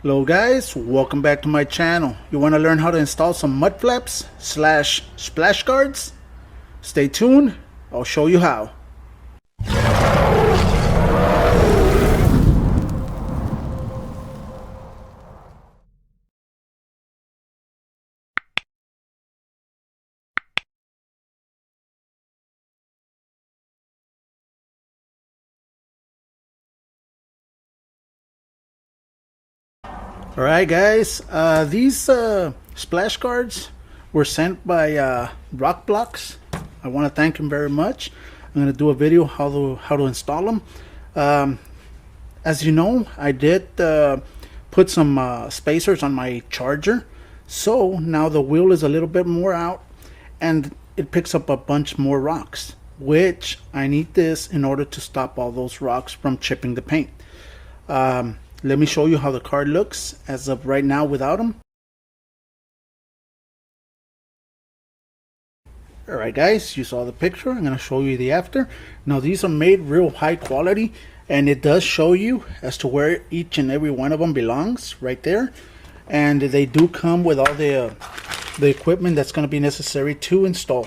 Hello guys, welcome back to my channel. You want to learn how to install some mud flaps / splash guards? Stay tuned, I'll show you how. Alright guys, these splash guards were sent by Rokblokz. I want to thank him very much. I'm going to do a video how to install them. As you know, I did put some spacers on my Charger, so now the wheel is a little bit more out and it picks up a bunch more rocks, which I need this in order to stop all those rocks from chipping the paint. Let me show you how the car looks as of right now without them. Alright guys, you saw the picture. I'm going to show you the after. Now these are made real high quality, and it does show you as to where each and every one of them belongs right there. And they do come with all the equipment that's going to be necessary to install.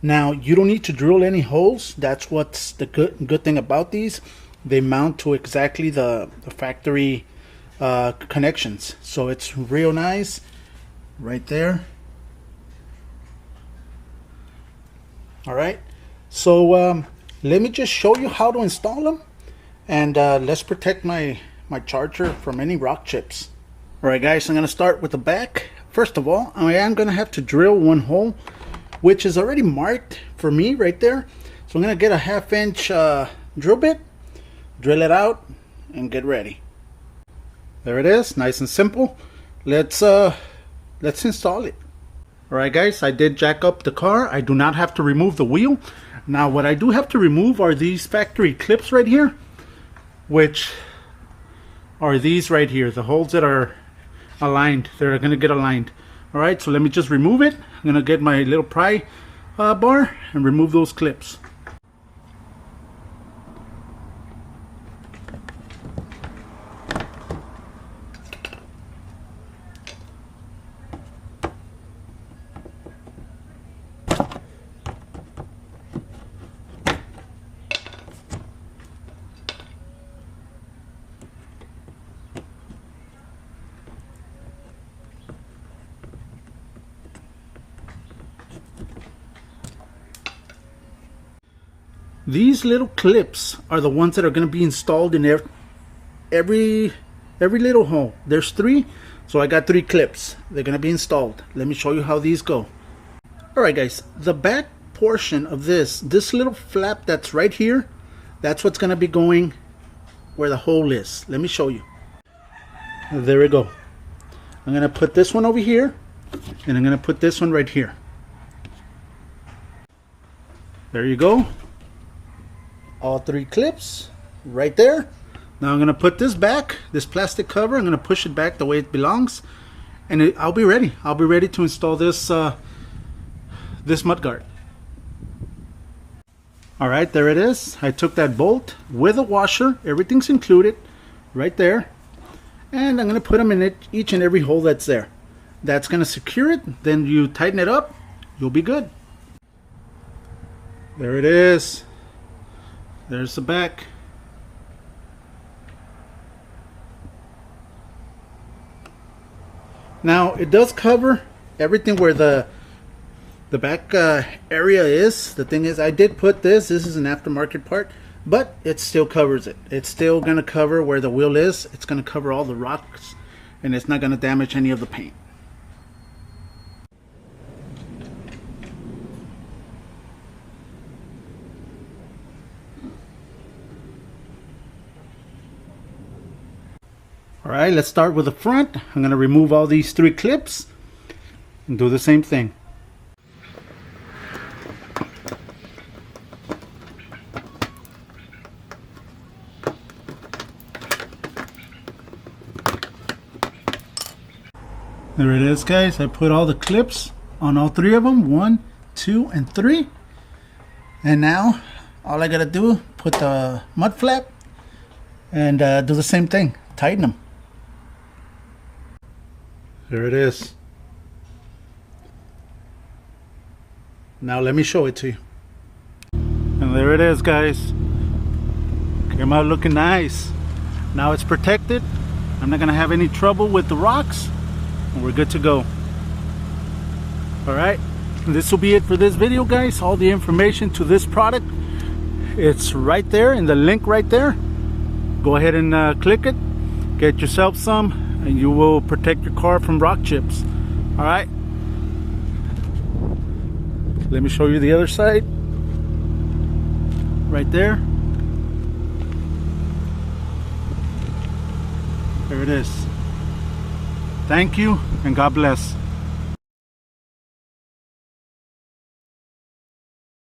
Now you don't need to drill any holes. That's what's the good thing about these. They mount to exactly the factory connections, so it's real nice right there. All right, so let me just show you how to install them, and let's protect my Charger from any rock chips. All right guys, I'm gonna start with the back. First of all, I am gonna have to drill one hole, which is already marked for me right there. So I'm gonna get a 1/2 inch drill bit, drill it out, and get ready. There it is, nice and simple. Let's install it. Alright guys, I did jack up the car. I do not have to remove the wheel. Now what I do have to remove are these factory clips right here, which are these right here, the holes that are aligned. They're going to get aligned. Alright, so let me just remove it. I'm going to get my little pry bar and remove those clips. These little clips are the ones that are going to be installed in every little hole. There's 3, so I got 3 clips. They're going to be installed. Let me show you how these go. Alright guys, the back portion of this little flap that's right here, that's what's going to be going where the hole is. Let me show you. There we go. I'm going to put this one over here, and I'm going to put this one right here. There you go. All 3 clips right there. Now I'm going to put this back, this plastic cover. I'm going to push it back the way it belongs, and I'll be ready. I'll be ready to install this this mud guard. All right, there it is. I took that bolt with a washer. Everything's included right there, and I'm going to put them in each and every hole that's there. That's going to secure it. Then you tighten it up. You'll be good. There it is. There's the back. Now it does cover everything where the back area is. The thing is, I did put this is an aftermarket part, but it still covers it. It's still going to cover where the wheel is. It's going to cover all the rocks, and it's not going to damage any of the paint. Alright, let's start with the front. I'm going to remove all these 3 clips and do the same thing. There it is guys. I put all the clips on all 3 of them. 1, 2, and 3. And now all I got to do, put the mud flap and do the same thing. Tighten them. There it is. Now let me show it to you. And there it is, guys. Came out looking nice. Now it's protected. I'm not gonna have any trouble with the rocks, and we're good to go. All right, this will be it for this video, guys. All the information to this product, it's right there in the link right there. Go ahead and click it, get yourself some, and you will protect your car from rock chips. All right, let me show you the other side. Right there. There it is. Thank you, and God bless.